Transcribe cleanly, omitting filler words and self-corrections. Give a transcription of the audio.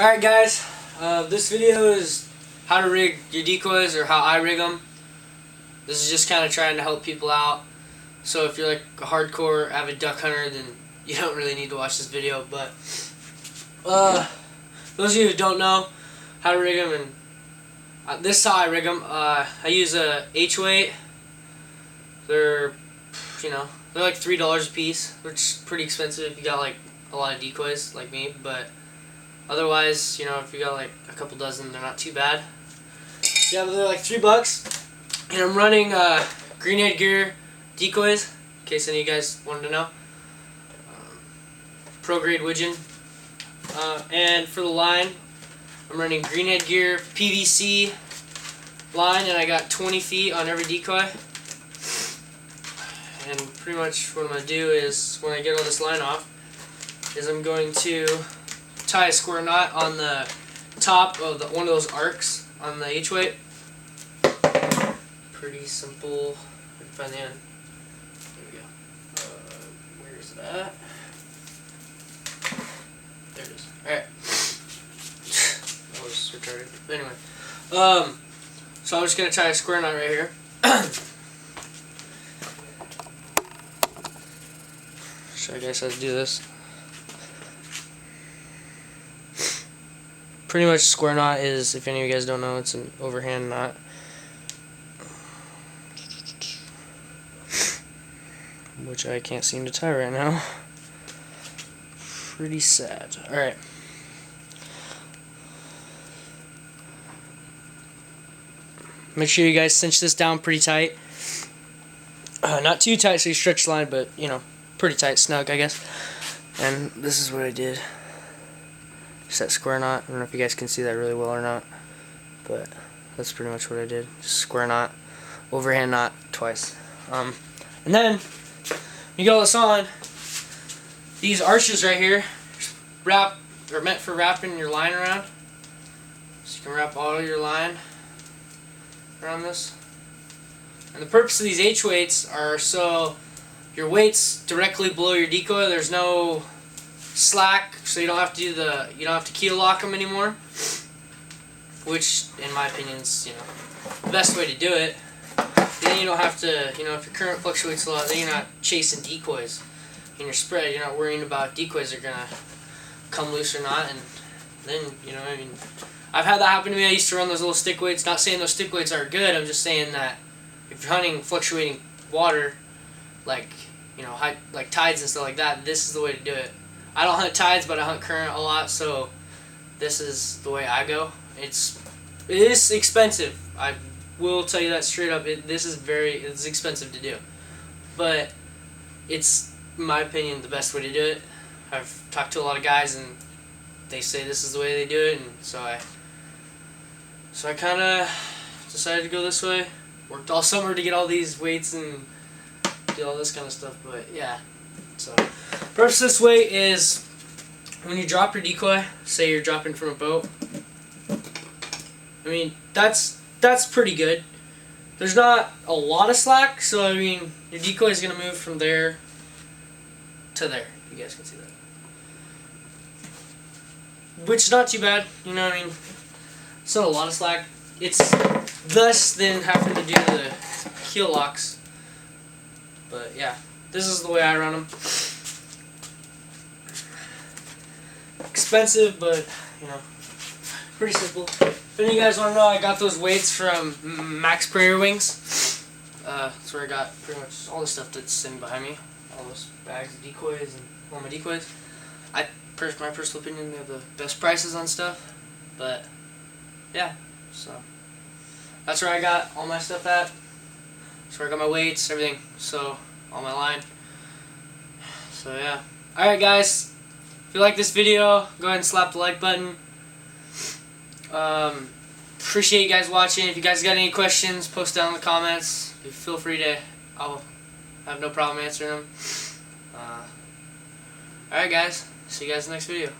Alright guys, this video is how to rig your decoys, or how I rig them. This is just kind of trying to help people out. So if you're like a hardcore avid duck hunter, then you don't really need to watch this video. But those of you who don't know how to rig them, and this is how I rig them. I use a H-weight. They're like $3 a piece, which is pretty expensive if you got like a lot of decoys like me. But otherwise, if you got like a couple dozen, they're not too bad. Yeah, but they're like $3. And I'm running Greenhead Gear decoys, in case any of you guys wanted to know. Pro grade widgeon. And for the line, I'm running Greenhead Gear PVC line, and I got 20 feet on every decoy. And pretty much what I'm going to do is, when I get all this line off, is I'm going to tie a square knot on the top of one of those arcs on the H-weight. Pretty simple. I can find the end. There we go. Where is that? There it is. Alright. That was retarded. But anyway. So I'm just going to tie a square knot right here. Show you guys how to do this. Pretty much square knot is, if any of you guys don't know, it's an overhand knot. Which I can't seem to tie right now. Pretty sad. Alright. Make sure you guys cinch this down pretty tight. Not too tight so you stretch the line, but, pretty tight, snug, I guess. And this is what I did. Just that square knot. I don't know if you guys can see that really well or not, but that's pretty much what I did. Just square knot, overhand knot twice. And then you get all this on. These arches right here are meant for wrapping your line around. So you can wrap all your line around this. And the purpose of these H-weights are so your weight's directly below your decoy. There's no slack, so you don't have to keel lock them anymore. Which, in my opinion, is the best way to do it. Then you don't have to, if your current fluctuates a lot, then you're not chasing decoys in your spread. You're not worrying about decoys are gonna come loose or not, and then I've had that happen to me. I used to run those little stick weights. Not saying those stick weights aren't good. I'm just saying that if you're hunting fluctuating water, like like tides and stuff like that, this is the way to do it. I don't hunt tides, but I hunt current a lot, so this is the way I go. It is expensive. I will tell you that straight up. It's expensive to do, but it's, in my opinion, the best way to do it. I've talked to a lot of guys, and they say this is the way they do it, and so I kind of decided to go this way. Worked all summer to get all these weights and do all this kind of stuff, but yeah. So, purpose of this weight is when you drop your decoy, say you're dropping from a boat. That's pretty good. There's not a lot of slack, so your decoy is gonna move from there to there. You guys can see that, which is not too bad. It's not a lot of slack. It's thus then having to do the keel locks. But yeah, this is the way I run them. Expensive, but pretty simple. If any of you guys want to know, I got those weights from Max Prairie Wings. That's where I got pretty much all the stuff that's sitting behind me. All those bags of decoys and all my decoys. My personal opinion, they have the best prices on stuff. But yeah, so that's where I got all my stuff at. That's where I got my weights, everything. So all my line. So yeah. Alright guys, if you like this video, go ahead and slap the like button. Appreciate you guys watching. If you guys got any questions, post down in the comments. Feel free to, I'll have no problem answering them. Alright guys, see you guys in the next video.